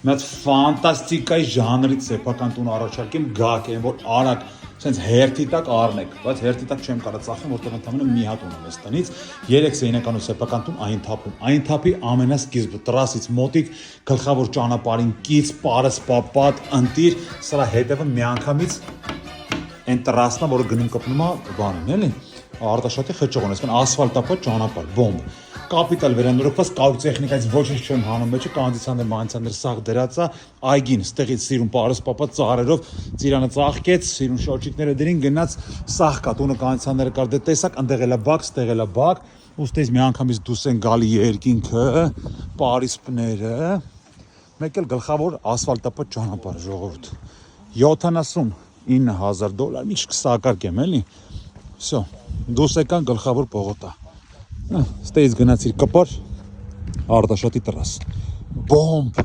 Մեծ ֆանտաստիկայի ժանրից սեփական տուն առաջարկեմ գաք են որ արագ sense հերթի տակ առնեք, բայց հերթի տակ չեմ կարող ծախեմ, որտեղ ընդհանրապես մի հատ ունեմ այս տնից 3 սենյական ու սեփական տուն այն թափում։ Այն թափի ամենասկիզբը տրասից մոտիկ գլխավոր ճանապարհին կից, պարս, պապատ, ընտիր, սրա հետևը միանգամից այն տրասնա, որը գնում կպնում է բանին, էլի։ Արտաշատի խճողն, այսինքն ասֆալտապատ ճանապարհ, բոմբ։ Կապիտալ վերանորոգված կայք տեխնիկայից ոչինչ չեմ հանում, մեջը կոնդիցիոներ, մանցաներ սաղ դրածա, այգին, ստեղից սիրուն պարս պապա ծաղրերով ծիրանը ծաղկեց, սիրուն շոչիկները դրին գնաց սաղ կա, տունը կոնդիցիոները կար դե տեսակ, ընդեղ էլա բակ, ստեղ էլա բակ, ուստից միանգամից դուս են գալի երկինքը, պարիսպները, մեկ էլ գլխավոր ասֆալտապատ ճանապարհ ժողովուրդ։ $79,000, մի կսակարկեմ էլի։ Всё, դուս եկան գլխավոր պողոտա։ Ստեյց գնացիր կպար Արտաշատի տրաս։ Բոմբ։